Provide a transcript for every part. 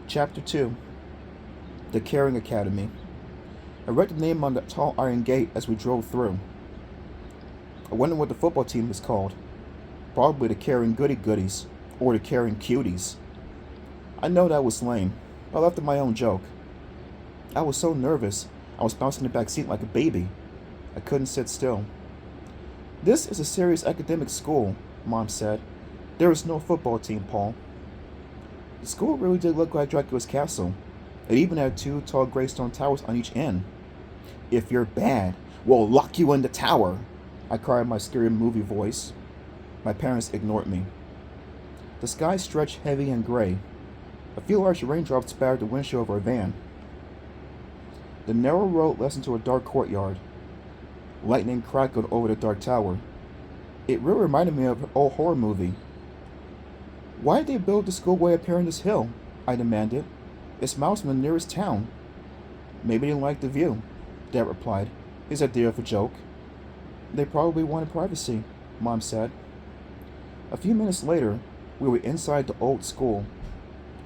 Chapter 2. The Caring Academy. I read the name on the tall iron gate as we drove through. I wonder what the football team is called. Probably the Caring Goody Goodies, or the Caring Cuties. I know that was lame, but I left it my own joke. I was so nervous, I was bouncing in the back seat like a baby. I couldn't sit still. This is a serious academic school, Mom said. There is no football team, Paul. The school really did look like Dracula's castle. It even had two tall gray stone towers on each end. If you're bad, we'll lock you in the tower, I cried in my scary movie voice. My parents ignored me. The sky stretched heavy and gray. A few large raindrops spattered the windshield of our van. The narrow road led into a dark courtyard. Lightning crackled over the dark tower. It really reminded me of an old horror movie. Why did they build the school way up here on this hill? I demanded. It's miles from the nearest town. Maybe they didn't like the view, Dad replied, his idea of a joke. They probably wanted privacy, Mom said. A few minutes later, we were inside the old school.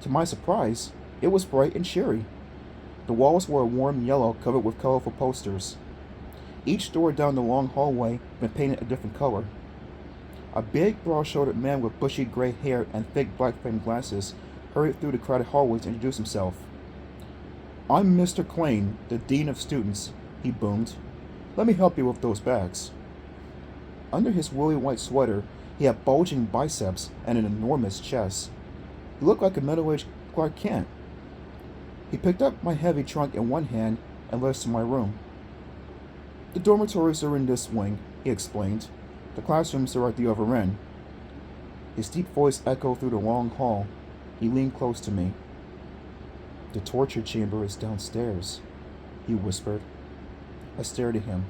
To my surprise, it was bright and cheery. The walls were a warm yellow covered with colorful posters. Each door down the long hallway had been painted a different color. A big, broad-shouldered man with bushy gray hair and thick black-framed glasses hurried through the crowded hallways to introduce himself. I'm Mr. Klain, the Dean of Students, he boomed. Let me help you with those bags. Under his woolly white sweater, he had bulging biceps and an enormous chest. He looked like a middle-aged Clark Kent. He picked up my heavy trunk in one hand and led us to my room. The dormitories are in this wing, he explained. The classrooms are at the other end. His deep voice echoed through the long hall. He leaned close to me. The torture chamber is downstairs, he whispered. I stared at him.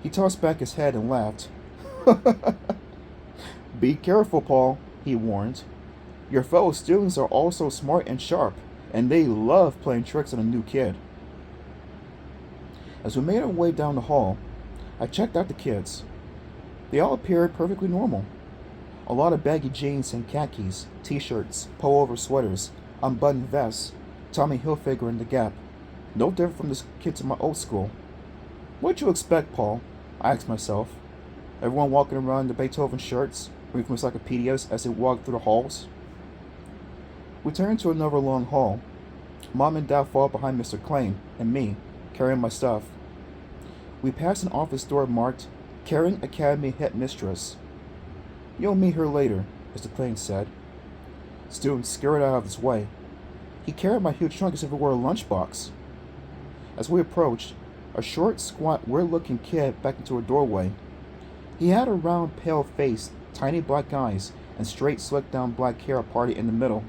He tossed back his head and laughed. Be careful, Paul, he warned. Your fellow students are all so smart and sharp, and they love playing tricks on a new kid. As we made our way down the hall, I checked out the kids. They all appeared perfectly normal. A lot of baggy jeans and khakis, t-shirts, pullover sweaters, unbuttoned vests, Tommy Hilfiger and the Gap. No different from the kids in my old school. What'd you expect, Paul? I asked myself. Everyone walking around in the Beethoven shirts, reading from encyclopedias as they walked through the halls. We turned to another long hall. Mom and Dad followed behind Mr. Klain and me, carrying my stuff. We passed an office door marked Caring Academy Headmistress. You'll meet her later, Mr. Klain said. Students scurried out of his way. He carried my huge trunk as if it were a lunchbox. As we approached, a short, squat, weird-looking kid backed into a doorway. He had a round, pale face, tiny black eyes, and straight, slicked-down black hair parted in the middle.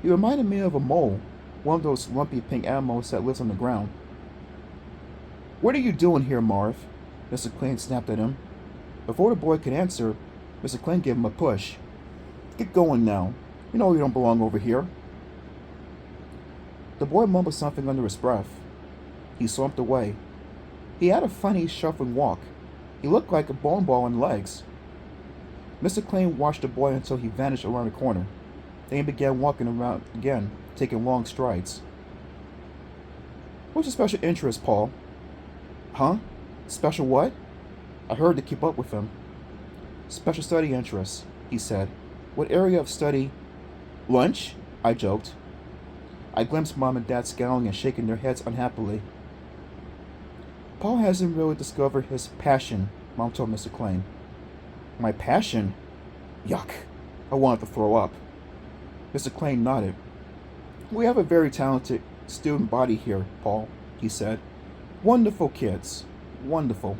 He reminded me of a mole, one of those lumpy pink animals that lives on the ground. What are you doing here, Marv? Mr. Klain snapped at him. Before the boy could answer, Mr. Klain gave him a push. Get going now. You know you don't belong over here. The boy mumbled something under his breath. He slumped away. He had a funny, shuffling walk. He looked like a bowling ball on legs. Mr. Klain watched the boy until he vanished around the corner. Then he began walking around again, taking long strides. What's your special interest, Paul? Huh? Special what? I heard to keep up with him. Special study interests, he said. What area of study? Lunch? I joked. I glimpsed Mom and Dad scowling and shaking their heads unhappily. Paul hasn't really discovered his passion, Mom told Mr. Klain. My passion? Yuck. I wanted to throw up. Mr. Klain nodded. We have a very talented student body here, Paul, he said. Wonderful kids. Wonderful.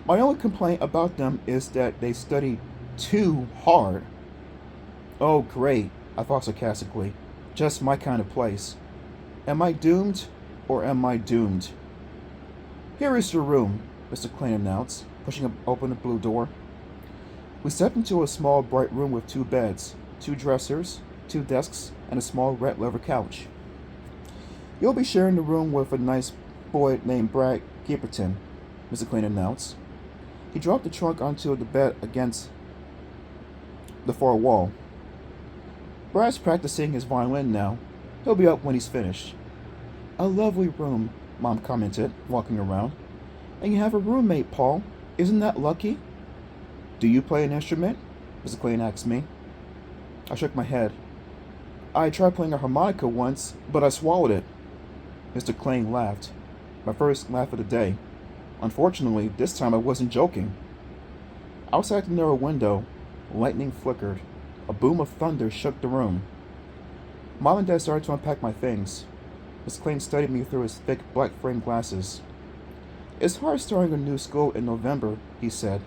My only complaint about them is that they study too hard. Oh, great, I thought sarcastically. Just my kind of place. Am I doomed, or am I doomed? Here is your room, Mr. Klain announced, pushing open the blue door. We stepped into a small, bright room with two beds, two dressers, two desks, and a small red leather couch. You'll be sharing the room with a nice boy named Brad Gipperton, Mr. Klain announced. He dropped the trunk onto the bed against the far wall. Brad's practicing his violin now. He'll be up when he's finished. A lovely room, Mom commented, walking around. And you have a roommate, Paul. Isn't that lucky? Do you play an instrument? Mrs. Klein asked me. I shook my head. I tried playing a harmonica once, but I swallowed it. Mr. Klein laughed. My first laugh of the day. Unfortunately, this time I wasn't joking. Outside the narrow window, lightning flickered. A boom of thunder shook the room. Mom and Dad started to unpack my things. Mr. Klein studied me through his thick black framed glasses. It's hard starting a new school in November, he said,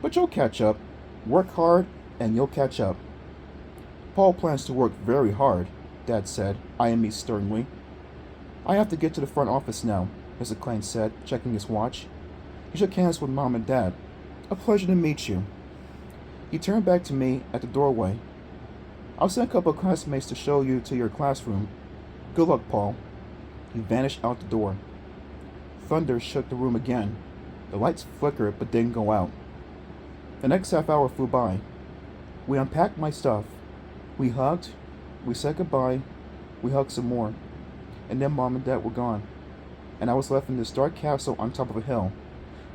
but you'll catch up. Work hard, and you'll catch up. Paul plans to work very hard, Dad said, eyeing me sternly. I have to get to the front office now, Mr. Klein said, checking his watch. He shook hands with Mom and Dad. A pleasure to meet you. He turned back to me at the doorway. I'll send a couple of classmates to show you to your classroom. Good luck, Paul. He vanished out the door. Thunder shook the room again. The lights flickered but didn't go out. The next half hour flew by. We unpacked my stuff. We hugged. We said goodbye. We hugged some more. And then Mom and Dad were gone. And I was left in this dark castle on top of a hill,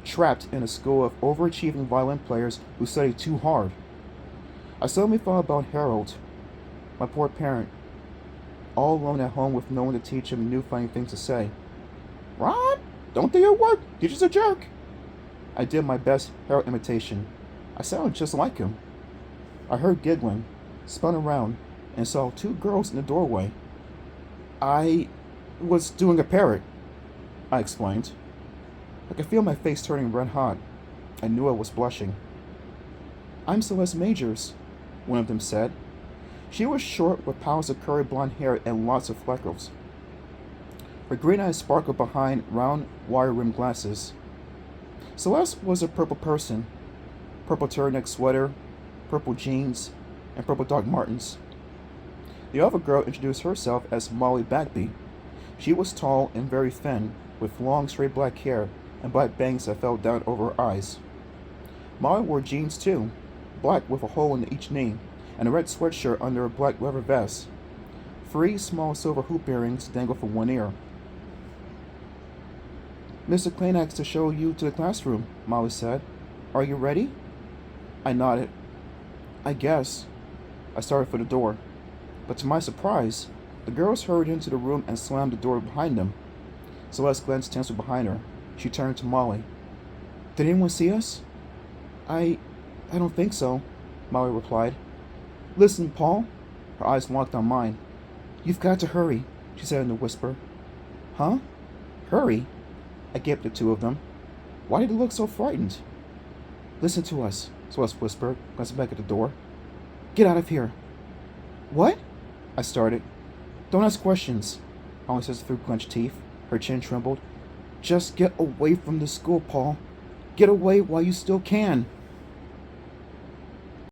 trapped in a school of overachieving violin players who studied too hard. I suddenly thought about Harold, my poor parent, all alone at home with no one to teach him new funny things to say. Ron, don't do your work. Teacher's a jerk. I did my best Harold imitation. I sounded just like him. I heard giggling, spun around, and saw two girls in the doorway. I was doing a parrot, I explained. I could feel my face turning red hot. I knew I was blushing. I'm Celeste Majors, one of them said. She was short with piles of curly blonde hair and lots of freckles. Her green eyes sparkled behind round, wire-rimmed glasses. Celeste was a purple person. Purple turtleneck sweater, purple jeans, and purple Doc Martens. The other girl introduced herself as Molly Bagby. She was tall and very thin, with long straight black hair and black bangs that fell down over her eyes. Molly wore jeans too, black with a hole in each knee, and a red sweatshirt under a black leather vest. 3 small silver hoop earrings dangled from one ear. Mr. Klein asked to show you to the classroom, Molly said. Are you ready? I nodded. I guess. I started for the door. But to my surprise, the girls hurried into the room and slammed the door behind them. Celeste glanced tensely behind her. She turned to Molly. Did anyone see us? I don't think so, Molly replied. Listen, Paul. Her eyes locked on mine. You've got to hurry, she said in a whisper. Huh? Hurry? I gaped at 2 of them. Why did they look so frightened? Listen to us, Celeste whispered, glancing back at the door. Get out of here. What? I started. Don't ask questions, Molly said through clenched teeth. Her chin trembled. Just get away from the school, Paul. Get away while you still can.